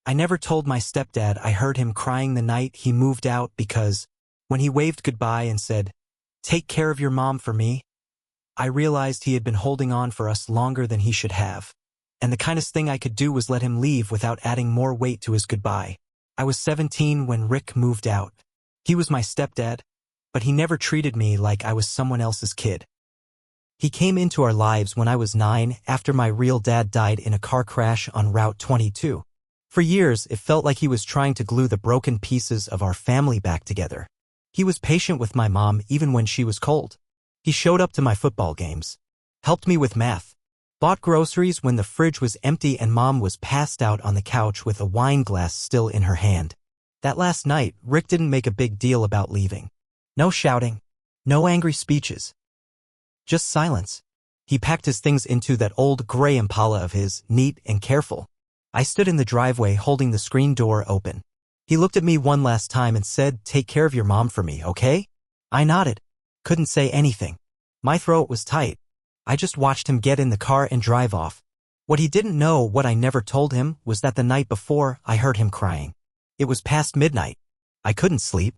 I never told my stepdad I heard him crying the night he moved out because, when he waved goodbye and said, "Take care of your mom for me," I realized he had been holding on for us longer than he should have. And the kindest thing I could do was let him leave without adding more weight to his goodbye. I was 17 when Rick moved out. He was my stepdad, but he never treated me like I was someone else's kid. He came into our lives when I was 9 after my real dad died in a car crash on Route 22. For years, it felt like he was trying to glue the broken pieces of our family back together. He was patient with my mom even when she was cold. He showed up to my football games, helped me with math, bought groceries when the fridge was empty and mom was passed out on the couch with a wine glass still in her hand. That last night, Rick didn't make a big deal about leaving. No shouting, no angry speeches. Just silence. He packed his things into that old gray Impala of his, neat and careful. I stood in the driveway holding the screen door open. He looked at me one last time and said, "Take care of your mom for me, okay?" I nodded. Couldn't say anything. My throat was tight. I just watched him get in the car and drive off. What he didn't know, what I never told him, was that the night before, I heard him crying. It was past midnight. I couldn't sleep.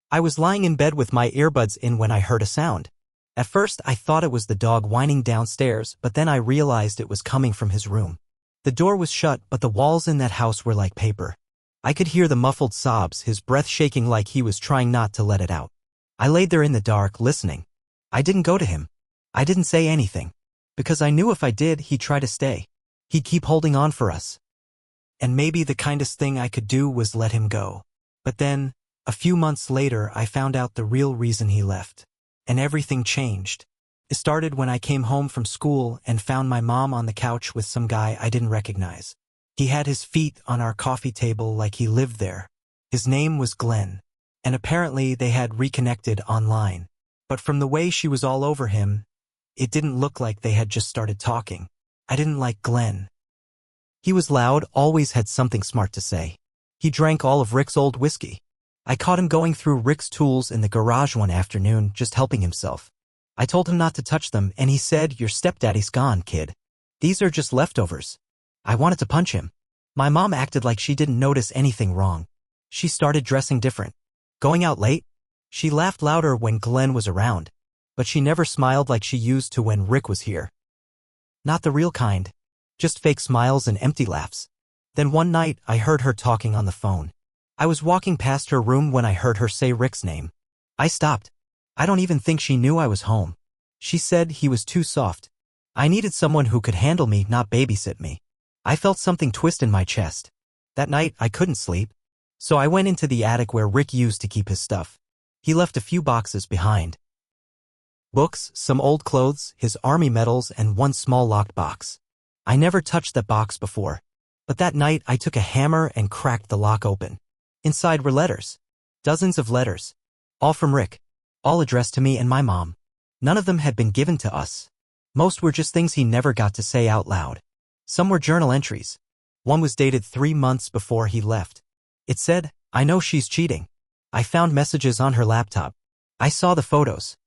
I was lying in bed with my earbuds in when I heard a sound. At first, I thought it was the dog whining downstairs, but then I realized it was coming from his room. The door was shut, but the walls in that house were like paper. I could hear the muffled sobs, his breath shaking like he was trying not to let it out. I laid there in the dark, listening. I didn't go to him. I didn't say anything. Because I knew if I did, he'd try to stay. He'd keep holding on for us. And maybe the kindest thing I could do was let him go. But then, a few months later, I found out the real reason he left. And everything changed. It started when I came home from school and found my mom on the couch with some guy I didn't recognize. He had his feet on our coffee table like he lived there. His name was Glenn. And apparently they had reconnected online. But from the way she was all over him, it didn't look like they had just started talking. I didn't like Glenn. He was loud, always had something smart to say. He drank all of Rick's old whiskey. I caught him going through Rick's tools in the garage one afternoon, just helping himself. I told him not to touch them, and he said, "Your stepdaddy's gone, kid. These are just leftovers." I wanted to punch him. My mom acted like she didn't notice anything wrong. She started dressing different. Going out late? She laughed louder when Glenn was around. But she never smiled like she used to when Rick was here. Not the real kind. Just fake smiles and empty laughs. Then one night, I heard her talking on the phone. I was walking past her room when I heard her say Rick's name. I stopped. I don't even think she knew I was home. She said he was too soft. I needed someone who could handle me, not babysit me. I felt something twist in my chest. That night, I couldn't sleep. So I went into the attic where Rick used to keep his stuff. He left a few boxes behind. Books, some old clothes, his army medals, and one small locked box. I never touched that box before. But that night, I took a hammer and cracked the lock open. Inside were letters. Dozens of letters. All from Rick. All addressed to me and my mom. None of them had been given to us. Most were just things he never got to say out loud. Some were journal entries. One was dated 3 months before he left. It said, "I know she's cheating. I found messages on her laptop. I saw the photos.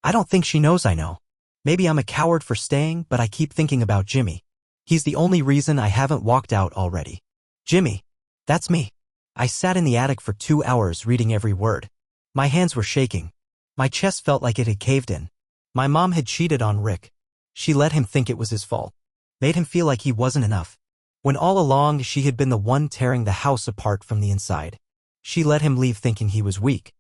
I don't think she knows I know. Maybe I'm a coward for staying, but I keep thinking about Jimmy. He's the only reason I haven't walked out already. Jimmy. That's me." I sat in the attic for 2 hours reading every word. My hands were shaking. My chest felt like it had caved in. My mom had cheated on Rick. She let him think it was his fault. Made him feel like he wasn't enough. When all along she had been the one tearing the house apart from the inside. She let him leave thinking he was weak.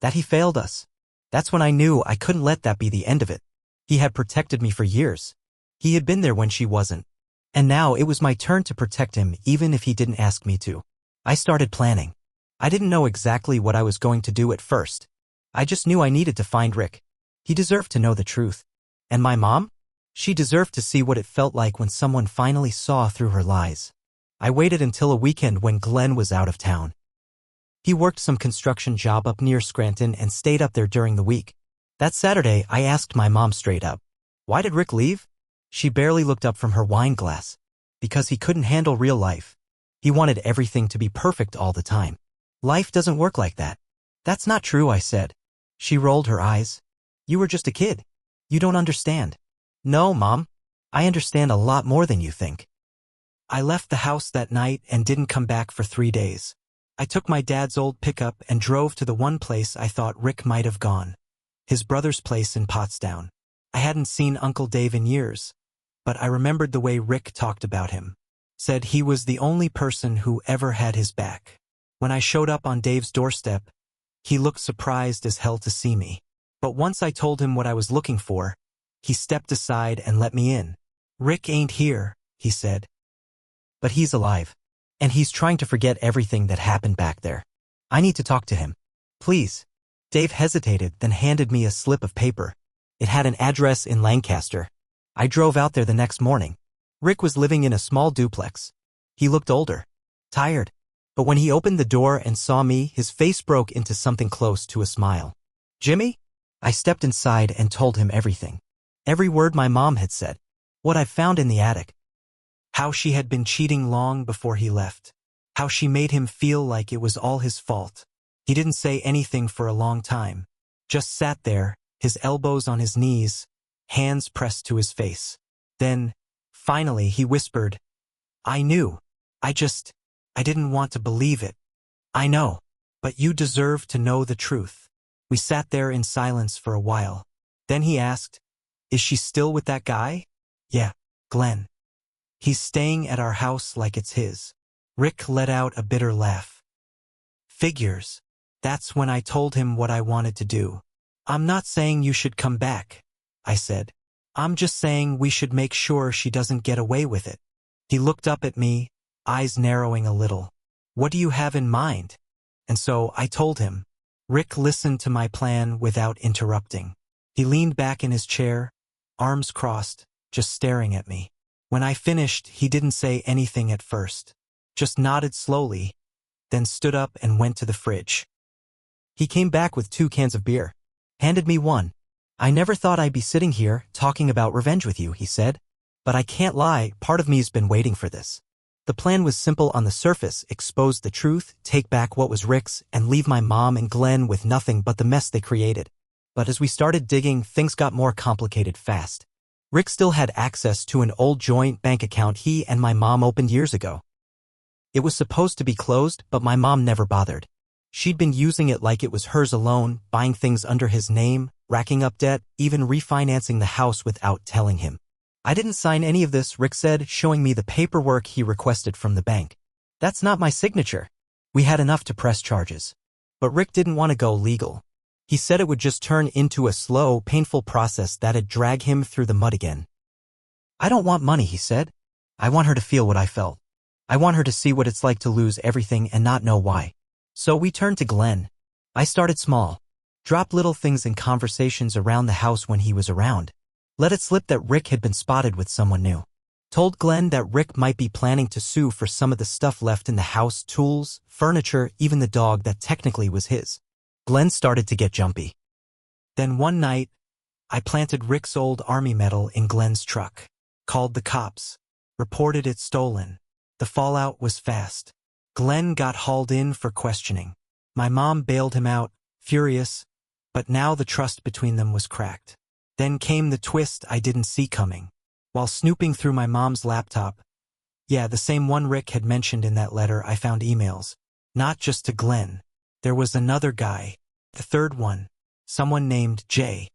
That he failed us. That's when I knew I couldn't let that be the end of it. He had protected me for years. He had been there when she wasn't. And now it was my turn to protect him even if he didn't ask me to. I started planning. I didn't know exactly what I was going to do at first. I just knew I needed to find Rick. He deserved to know the truth. And my mom? She deserved to see what it felt like when someone finally saw through her lies. I waited until a weekend when Glenn was out of town. He worked some construction job up near Scranton and stayed up there during the week. That Saturday, I asked my mom straight up, "Why did Rick leave?" She barely looked up from her wine glass. Because he couldn't handle real life. He wanted everything to be perfect all the time. Life doesn't work like that. "That's not true," I said. She rolled her eyes. "You were just a kid. You don't understand." "No, Mom. I understand a lot more than you think." I left the house that night and didn't come back for 3 days. I took my dad's old pickup and drove to the one place I thought Rick might have gone. His brother's place in Pottstown. I hadn't seen Uncle Dave in years, but I remembered the way Rick talked about him. Said he was the only person who ever had his back. When I showed up on Dave's doorstep, he looked surprised as hell to see me. But once I told him what I was looking for, he stepped aside and let me in. "Rick ain't here," he said. "But he's alive. And he's trying to forget everything that happened back there. I need to talk to him. Please." Dave hesitated, then handed me a slip of paper. It had an address in Lancaster. I drove out there the next morning. Rick was living in a small duplex. He looked older, tired. But when he opened the door and saw me, his face broke into something close to a smile. "Jimmy?" I stepped inside and told him everything. Every word my mom had said. What I found in the attic. How she had been cheating long before he left. How she made him feel like it was all his fault. He didn't say anything for a long time. Just sat there, his elbows on his knees, hands pressed to his face. Then, finally, he whispered, "I knew. I didn't want to believe it. I know. But you deserve to know the truth." We sat there in silence for a while. Then he asked, "Is she still with that guy?" "Yeah, Glenn. He's staying at our house like it's his." Rick let out a bitter laugh. "Figures." That's when I told him what I wanted to do. "I'm not saying you should come back," I said. "I'm just saying we should make sure she doesn't get away with it." He looked up at me, eyes narrowing a little. "What do you have in mind?" And so I told him. Rick listened to my plan without interrupting. He leaned back in his chair, arms crossed, just staring at me. When I finished, he didn't say anything at first, just nodded slowly, then stood up and went to the fridge. He came back with 2 cans of beer, handed me one. "I never thought I'd be sitting here talking about revenge with you," he said. "But I can't lie, part of me's been waiting for this." The plan was simple on the surface: expose the truth, take back what was Rick's, and leave my mom and Glenn with nothing but the mess they created. But as we started digging, things got more complicated fast. Rick still had access to an old joint bank account he and my mom opened years ago. It was supposed to be closed, but my mom never bothered. She'd been using it like it was hers alone, buying things under his name, racking up debt, even refinancing the house without telling him. "I didn't sign any of this," Rick said, showing me the paperwork he requested from the bank. "That's not my signature." We had enough to press charges. But Rick didn't want to go legal. He said it would just turn into a slow, painful process that'd drag him through the mud again. "I don't want money," he said. "I want her to feel what I felt. I want her to see what it's like to lose everything and not know why." So we turned to Glenn. I started small. Dropped little things in conversations around the house when he was around. Let it slip that Rick had been spotted with someone new. Told Glenn that Rick might be planning to sue for some of the stuff left in the house, tools, furniture, even the dog that technically was his. Glenn started to get jumpy. Then one night, I planted Rick's old army medal in Glenn's truck. Called the cops. Reported it stolen. The fallout was fast. Glenn got hauled in for questioning. My mom bailed him out, furious, but now the trust between them was cracked. Then came the twist I didn't see coming. While snooping through my mom's laptop, the same one Rick had mentioned in that letter, I found emails. Not just to Glenn. There was another guy, the third one, someone named Jay.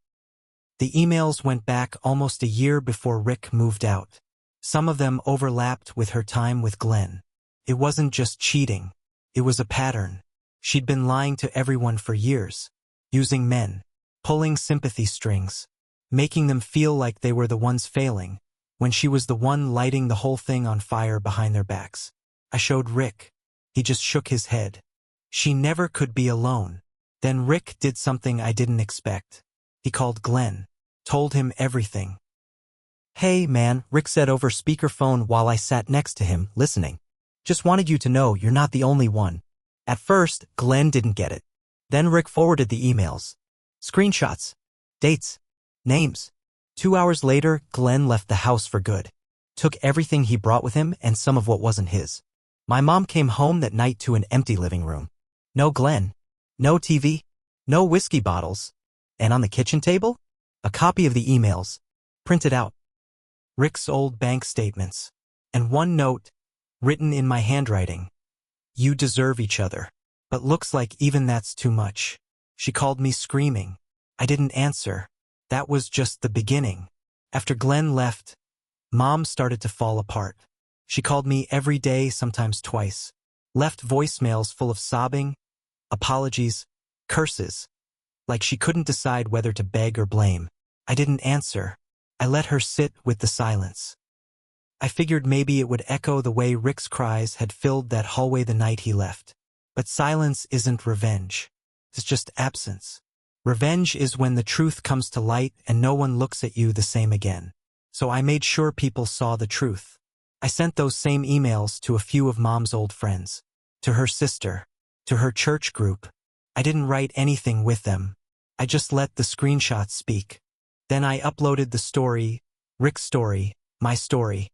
The emails went back almost a year before Rick moved out. Some of them overlapped with her time with Glenn. It wasn't just cheating. It was a pattern. She'd been lying to everyone for years, using men, pulling sympathy strings, making them feel like they were the ones failing, when she was the one lighting the whole thing on fire behind their backs. I showed Rick. He just shook his head. She never could be alone. Then Rick did something I didn't expect. He called Glenn, told him everything. "Hey, man," Rick said over speakerphone while I sat next to him, listening. "Just wanted you to know you're not the only one." At first, Glenn didn't get it. Then Rick forwarded the emails. Screenshots. Dates. Names. 2 hours later, Glenn left the house for good. Took everything he brought with him and some of what wasn't his. My mom came home that night to an empty living room. No Glenn. No TV. No whiskey bottles. And on the kitchen table? A copy of the emails. Printed out. Rick's old bank statements. And one note, written in my handwriting. You deserve each other. But looks like even that's too much. She called me screaming. I didn't answer. That was just the beginning. After Glenn left, Mom started to fall apart. She called me every day, sometimes twice. Left voicemails full of sobbing, apologies, curses. Like she couldn't decide whether to beg or blame. I didn't answer. I let her sit with the silence. I figured maybe it would echo the way Rick's cries had filled that hallway the night he left. But silence isn't revenge. It's just absence. Revenge is when the truth comes to light and no one looks at you the same again. So I made sure people saw the truth. I sent those same emails to a few of Mom's old friends, to her sister, to her church group. I didn't write anything with them. I just let the screenshots speak. Then I uploaded the story, Rick's story, my story,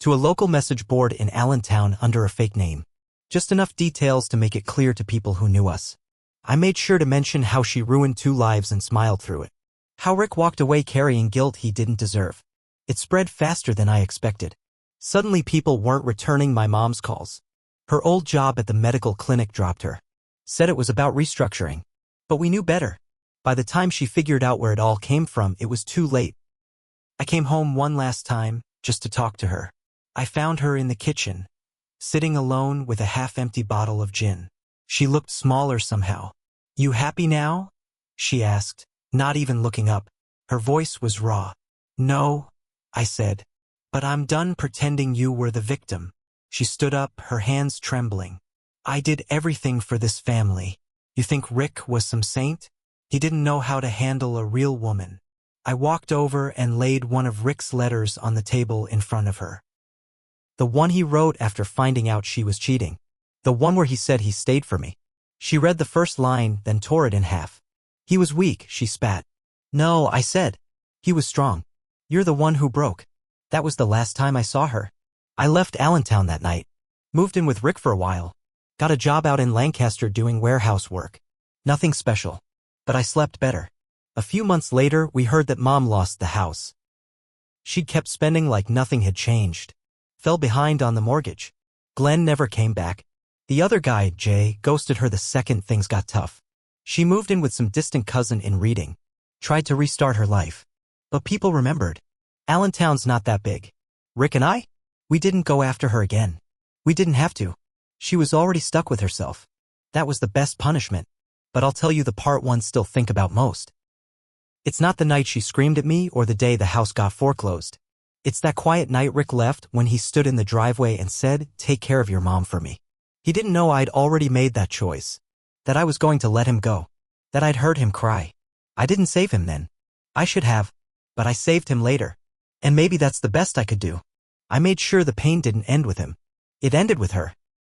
to a local message board in Allentown under a fake name. Just enough details to make it clear to people who knew us. I made sure to mention how she ruined 2 lives and smiled through it. How Rick walked away carrying guilt he didn't deserve. It spread faster than I expected. Suddenly people weren't returning my mom's calls. Her old job at the medical clinic dropped her. Said it was about restructuring. But we knew better. By the time she figured out where it all came from, it was too late. I came home one last time, just to talk to her. I found her in the kitchen, sitting alone with a half-empty bottle of gin. She looked smaller somehow. You happy now? She asked, not even looking up. Her voice was raw. No, I said. But I'm done pretending you were the victim. She stood up, her hands trembling. I did everything for this family. You think Rick was some saint? He didn't know how to handle a real woman. I walked over and laid one of Rick's letters on the table in front of her. The one he wrote after finding out she was cheating. The one where he said he stayed for me. She read the first line, then tore it in half. He was weak, she spat. No, I said. He was strong. You're the one who broke. That was the last time I saw her. I left Allentown that night. Moved in with Rick for a while. Got a job out in Lancaster doing warehouse work. Nothing special. But I slept better. A few months later, we heard that Mom lost the house. She'd kept spending like nothing had changed. Fell behind on the mortgage. Glenn never came back. The other guy, Jay, ghosted her the second things got tough. She moved in with some distant cousin in Reading. Tried to restart her life. But people remembered. Allentown's not that big. Rick and I? We didn't go after her again. We didn't have to. She was already stuck with herself. That was the best punishment. But I'll tell you the part one still think about most. It's not the night she screamed at me or the day the house got foreclosed. It's that quiet night Rick left when he stood in the driveway and said, "Take care of your mom for me." He didn't know I'd already made that choice. That I was going to let him go. That I'd heard him cry. I didn't save him then. I should have. But I saved him later. And maybe that's the best I could do. I made sure the pain didn't end with him. It ended with her.